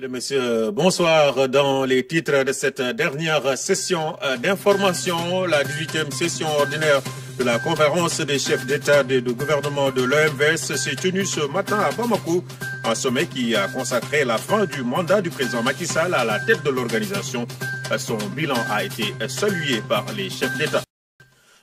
Mesdames, Messieurs, bonsoir. Dans les titres de cette dernière session d'information, la 18e session ordinaire de la conférence des chefs d'État et de gouvernement de l'OMVS s'est tenue ce matin à Bamako, un sommet qui a consacré la fin du mandat du président Macky Sall à la tête de l'organisation. Son bilan a été salué par les chefs d'État.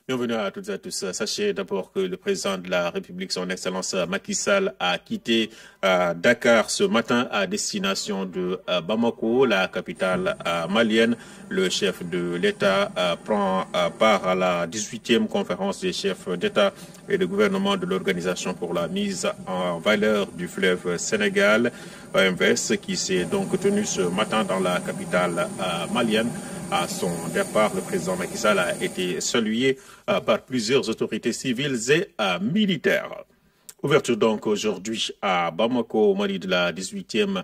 Bienvenue à toutes et à tous. Sachez d'abord que le président de la République, son Excellence Macky Sall, a quitté Dakar ce matin à destination de Bamako, la capitale malienne. Le chef de l'État prend part à la 18e conférence des chefs d'État et de gouvernement de l'Organisation pour la mise en valeur du fleuve Sénégal, OMVS, qui s'est donc tenue ce matin dans la capitale malienne. À son départ, le président Macky Sall a été salué par plusieurs autorités civiles et militaires. Ouverture donc aujourd'hui à Bamako, au Mali, de la 18e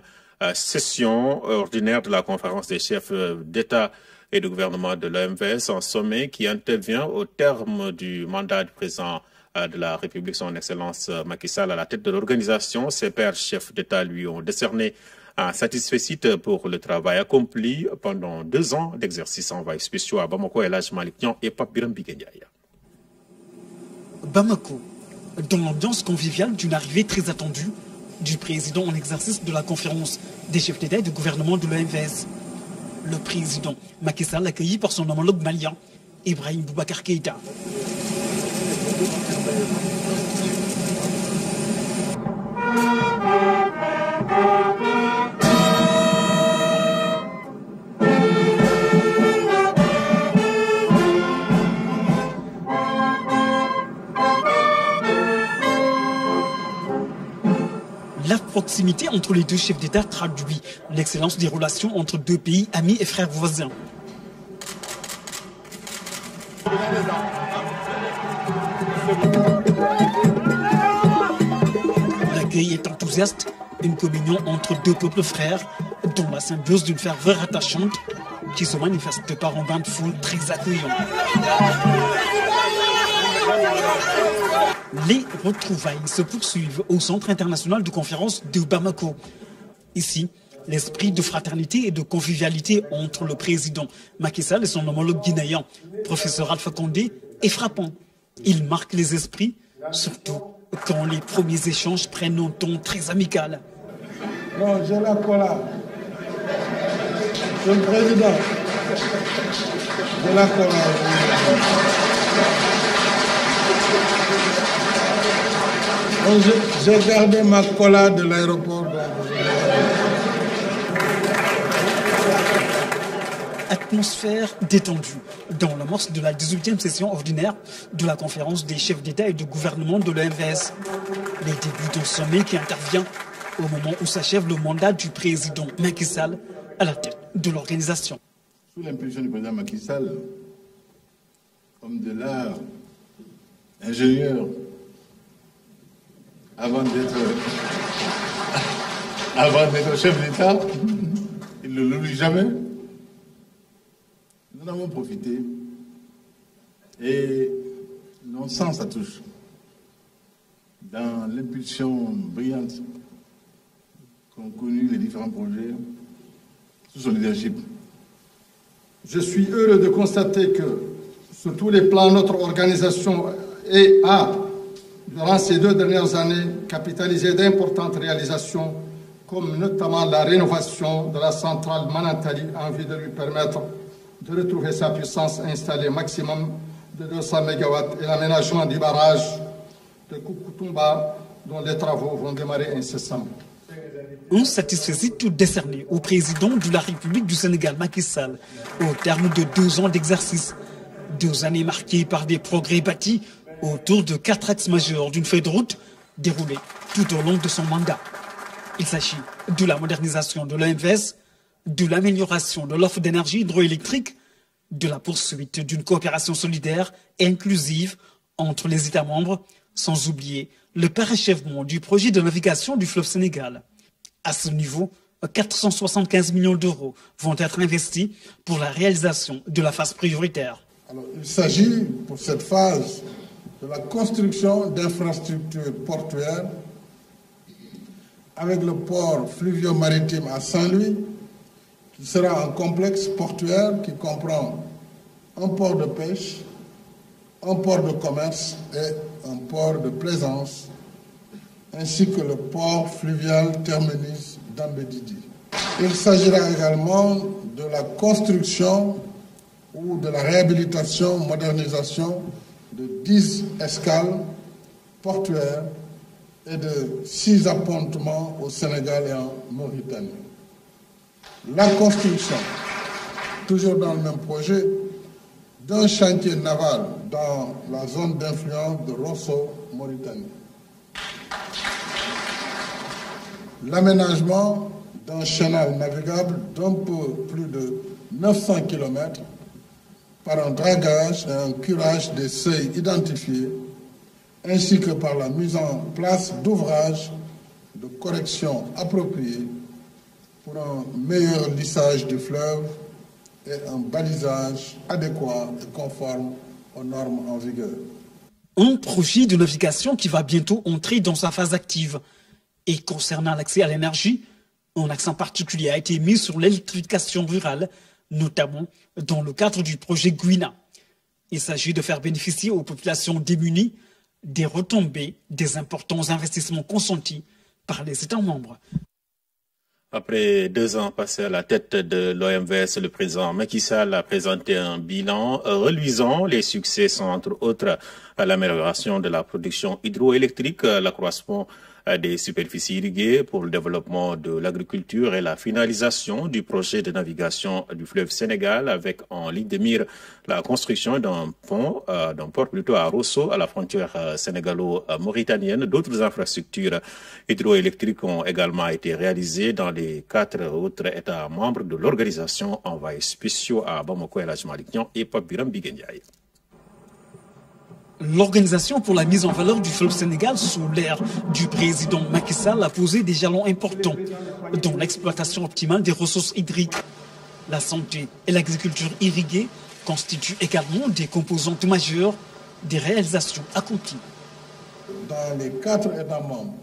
session ordinaire de la conférence des chefs d'État et de gouvernement de l'OMVS, un sommet qui intervient au terme du mandat du président de la République, son Excellence Macky Sall, à la tête de l'organisation. Ses pairs chefs d'État lui ont décerné un satisfecit pour le travail accompli pendant 2 ans d'exercice en envoyés spéciaux à Bamako, Elhadji Malick Niang et Pape Birame Bigué Ndiaye. Bamako, dans l'ambiance conviviale d'une arrivée très attendue du président en exercice de la conférence des chefs d'État et de gouvernement de l'OMVS. Le président Macky Sall, accueilli par son homologue malien, Ibrahim Boubacar Keïta. La proximité entre les deux chefs d'État traduit l'excellence des relations entre deux pays amis et frères voisins. L'accueil est enthousiaste, une communion entre deux peuples frères, dont la symbiose d'une ferveur attachante qui se manifeste par un bain de foule très accueillant. Les retrouvailles se poursuivent au Centre international de conférence de Bamako. Ici, l'esprit de fraternité et de convivialité entre le président Macky Sall et son homologue guinéen, professeur Alpha Condé, est frappant. Il marque les esprits, surtout quand les premiers échanges prennent un ton très amical. Non, j'ai la cola. Monsieur le Président, j'ai la cola. J'ai gardé ma cola de l'aéroport. Atmosphère détendue dans l'amorce de la 18e session ordinaire de la conférence des chefs d'État et de gouvernement de l'OMVS. Les débuts d'un sommet qui intervient au moment où s'achève le mandat du président Macky Sall à la tête de l'organisation. Sous l'impulsion du président Macky Sall, homme de l'art, ingénieur, avant d'être chef d'État, il ne l'oublie jamais. Nous en avons profité et non sans sa touche, dans l'impulsion brillante qu'ont connu les différents projets sous son leadership. Je suis heureux de constater que sur tous les plans, notre organisation a, durant ces 2 dernières années, capitalisé d'importantes réalisations, comme notamment la rénovation de la centrale Manantali en vue de lui permettre de retrouver sa puissance installée maximum de 200 MW et l'aménagement du barrage de Kukutumba dont les travaux vont démarrer incessamment. Un satisfecit tout décerné au président de la République du Sénégal, Macky Sall, au terme de 2 ans d'exercice. 2 années marquées par des progrès bâtis autour de 4 axes majeurs d'une feuille de route déroulée tout au long de son mandat. Il s'agit de la modernisation de l'OMVS, de l'amélioration de l'offre d'énergie hydroélectrique, de la poursuite d'une coopération solidaire et inclusive entre les États membres, sans oublier le parachèvement du projet de navigation du fleuve Sénégal. À ce niveau, 475 millions d'euros vont être investis pour la réalisation de la phase prioritaire. Alors, il s'agit pour cette phase de la construction d'infrastructures portuaires avec le port fluvio-maritime à Saint-Louis, qui sera un complexe portuaire qui comprend un port de pêche, un port de commerce et un port de plaisance, ainsi que le port fluvial terminus d'Ambedidi. Il s'agira également de la construction ou de la réhabilitation, modernisation de 10 escales portuaires et de 6 appontements au Sénégal et en Mauritanie. La construction, toujours dans le même projet, d'un chantier naval dans la zone d'influence de Rosso, Mauritanie. L'aménagement d'un chenal navigable d'un peu plus de 900 km par un dragage et un curage des seuils identifiés, ainsi que par la mise en place d'ouvrages de correction appropriés pour un meilleur lissage du fleuve et un balisage adéquat et conforme aux normes en vigueur. Un projet de navigation qui va bientôt entrer dans sa phase active. Et concernant l'accès à l'énergie, un accent particulier a été mis sur l'électrification rurale, notamment dans le cadre du projet Guina. Il s'agit de faire bénéficier aux populations démunies des retombées des importants investissements consentis par les États membres. Après 2 ans passés à la tête de l'OMVS, le président Macky Sall a présenté un bilan reluisant. Les succès sont entre autres l'amélioration de la production hydroélectrique, l'accroissement des superficies irriguées pour le développement de l'agriculture et la finalisation du projet de navigation du fleuve Sénégal avec en ligne de mire la construction d'un port plutôt à Rosso, à la frontière sénégalo-mauritanienne. D'autres infrastructures hydroélectriques ont également été réalisées dans les 4 autres États membres de l'organisation. Envoyés spéciaux à Bamako, El Hadj Malick Niang et Pape Biram Biguendiaye. L'Organisation pour la mise en valeur du fleuve Sénégal sous l'ère du président Macky Sall a posé des jalons importants dans l'exploitation optimale des ressources hydriques. La santé et l'agriculture irriguée constituent également des composantes majeures des réalisations accomplies. Dans les 4 États membres,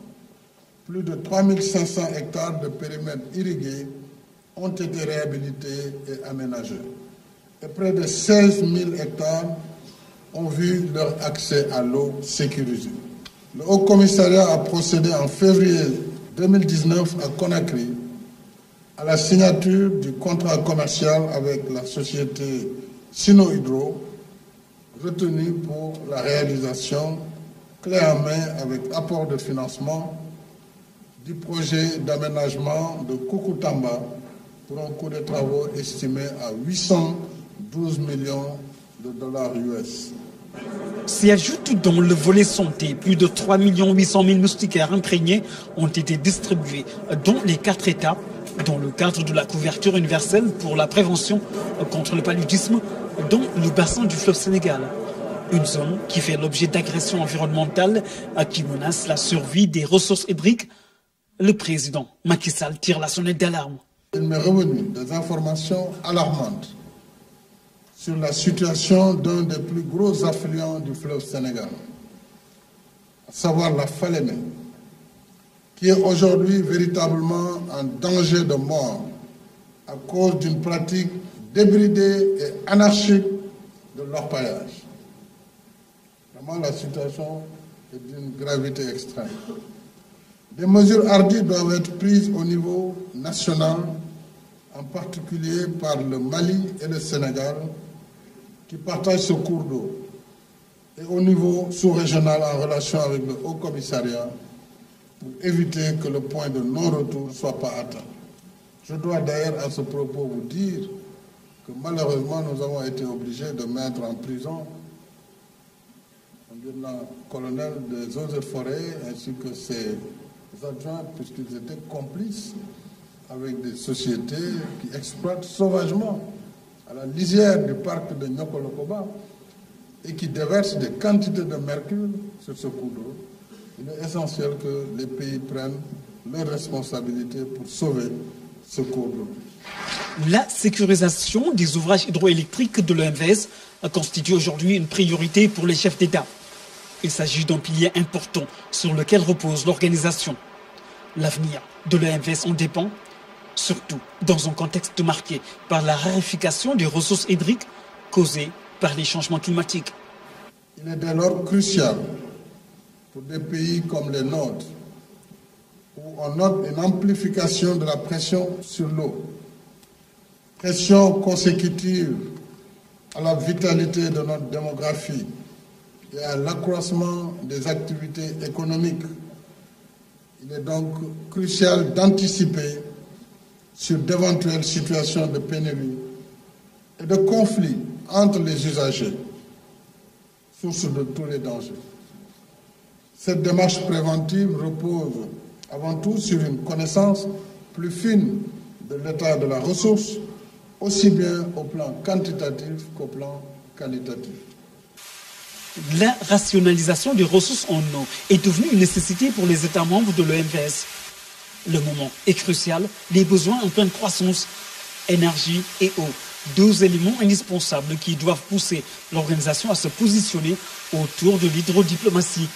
plus de 3500 hectares de périmètres irrigués ont été réhabilités et aménagés. Et près de 16 000 hectares ont vu leur accès à l'eau sécurisé. Le Haut Commissariat a procédé en février 2019 à Conakry à la signature du contrat commercial avec la société Sino-Hydro, retenue pour la réalisation clé en main avec apport de financement du projet d'aménagement de Koukountamba pour un coût de travaux estimé à 812 millions de dollars US. S'y ajoute dans le volet santé, plus de 3 800 000 moustiquaires imprégnés ont été distribués dans les 4 États dans le cadre de la couverture universelle pour la prévention contre le paludisme dans le bassin du fleuve Sénégal. Une zone qui fait l'objet d'agressions environnementales qui menacent la survie des ressources hydriques. Le président Macky Sall tire la sonnette d'alarme. Il m'est revenu des informations alarmantes sur la situation d'un des plus gros affluents du fleuve Sénégal, à savoir la Falémé, qui est aujourd'hui véritablement en danger de mort à cause d'une pratique débridée et anarchique de l'orpaillage. Vraiment, la situation est d'une gravité extrême. Des mesures hardies doivent être prises au niveau national, en particulier par le Mali et le Sénégal, qui partagent ce cours d'eau, et au niveau sous-régional en relation avec le Haut Commissariat, pour éviter que le point de non-retour ne soit pas atteint. Je dois d'ailleurs à ce propos vous dire que malheureusement nous avons été obligés de mettre en prison un lieutenant-colonel des eaux et forêts ainsi que ses adjoints puisqu'ils étaient complices avec des sociétés qui exploitent sauvagement à la lisière du parc de Nyokolokoba et qui déversent des quantités de mercure sur ce cours d'eau. Il est essentiel que les pays prennent leurs responsabilités pour sauver ce cours d'eau. La sécurisation des ouvrages hydroélectriques de l'OMVS constitue aujourd'hui une priorité pour les chefs d'État. Il s'agit d'un pilier important sur lequel repose l'organisation. L'avenir de l'OMVS en dépend, surtout dans un contexte marqué par la raréfaction des ressources hydriques causées par les changements climatiques. Il est dès lors crucial pour des pays comme les nôtres, où on note une amplification de la pression sur l'eau, pression consécutive à la vitalité de notre démographie et à l'accroissement des activités économiques. Il est donc crucial d'anticiper sur d'éventuelles situations de pénurie et de conflits entre les usagers, source de tous les dangers. Cette démarche préventive repose avant tout sur une connaissance plus fine de l'état de la ressource, aussi bien au plan quantitatif qu'au plan qualitatif. La rationalisation des ressources en eau est devenue une nécessité pour les États membres de l'OMVS. Le moment est crucial, les besoins en pleine croissance, énergie et eau, deux éléments indispensables qui doivent pousser l'organisation à se positionner autour de l'hydrodiplomatie.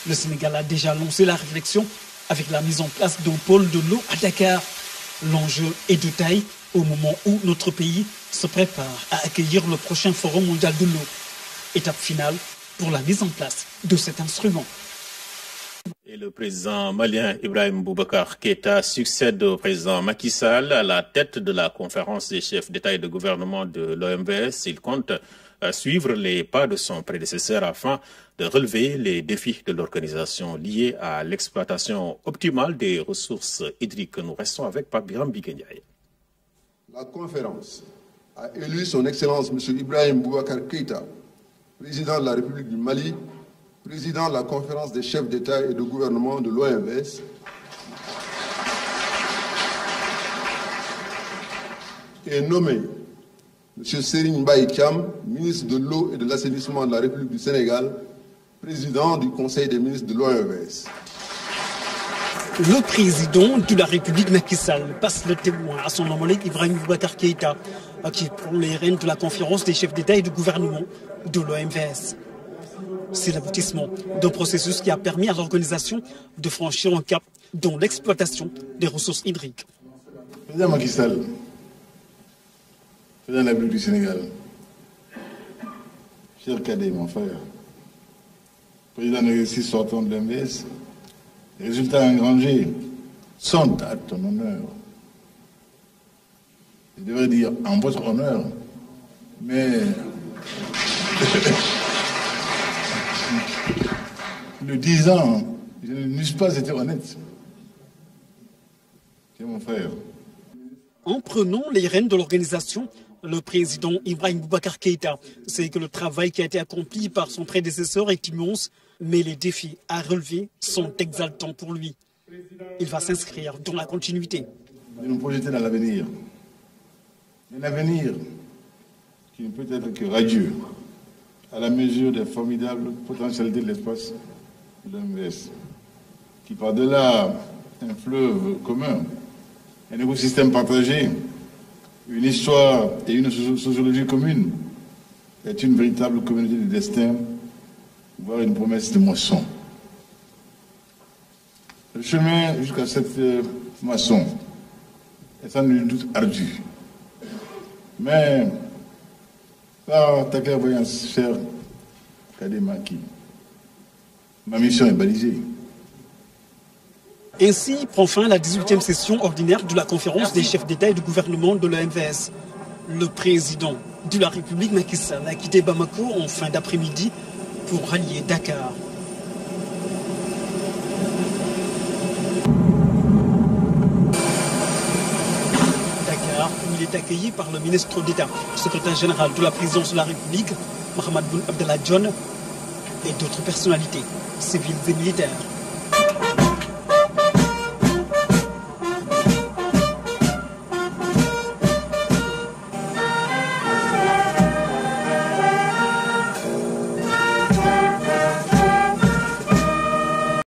Le Sénégal a déjà lancé la réflexion avec la mise en place d'un pôle de l'eau à Dakar. L'enjeu est de taille au moment où notre pays se prépare à accueillir le prochain Forum mondial de l'eau. Étape finale pour la mise en place de cet instrument. Et le président malien Ibrahim Boubacar Keïta succède au président Macky Sall à la tête de la conférence des chefs d'État et de gouvernement de l'OMVS. Il compte suivre les pas de son prédécesseur afin de relever les défis de l'organisation liés à l'exploitation optimale des ressources hydriques. Nous restons avec Pape Biram Biguendiaï. La conférence a élu son Excellence M. Ibrahim Boubacar Keïta, président de la République du Mali, président de la conférence des chefs d'État et de gouvernement de l'OMVS, et nommé M. Serigne Mbaye Thiam, ministre de l'eau et de l'assainissement de la République du Sénégal, président du Conseil des ministres de l'OMVS. Le président de la République Macky Sall passe le témoin à son homologue Ibrahim Boubacar Keïta, qui prend les rênes de la conférence des chefs d'État et de gouvernement de l'OMVS. C'est l'aboutissement d'un processus qui a permis à l'organisation de franchir un cap dans l'exploitation des ressources hydriques. Président Macky Sall, président de la République du Sénégal, cher cadet, mon frère, président de l'exercice sortant de l'OMVS, les résultats engrangés sont à ton honneur. Je devrais dire en votre honneur, mais le 10 ans, je n'eusse pas été honnête. C'est mon frère. En prenant les rênes de l'organisation, le président Ibrahim Boubacar Keïta sait que le travail qui a été accompli par son prédécesseur est immense, mais les défis à relever sont exaltants pour lui. Il va s'inscrire dans la continuité. De nous projeter dans l'avenir. Un avenir qui ne peut être que radieux, à la mesure des formidables potentialités de l'espace de l'OMVS, qui par-delà un fleuve commun, un écosystème partagé, une histoire et une sociologie commune, est une véritable communauté de destin, voire une promesse de moisson. Le chemin jusqu'à cette moisson est sans nul doute ardu. Mais, par ta clairvoyance, cher cadet Maki, ma mission est balisée. Ainsi prend fin la 18e session ordinaire de la conférence des chefs d'État et de gouvernement de l'OMVS. Le président de la République Macky Sall a quitté Bamako en fin d'après-midi pour rallier Dakar. Dakar, où il est accueilli par le ministre d'État, secrétaire général de la présidence de la République, Mohamed Boun Abdallah Dionne, et d'autres personnalités civiles et militaires.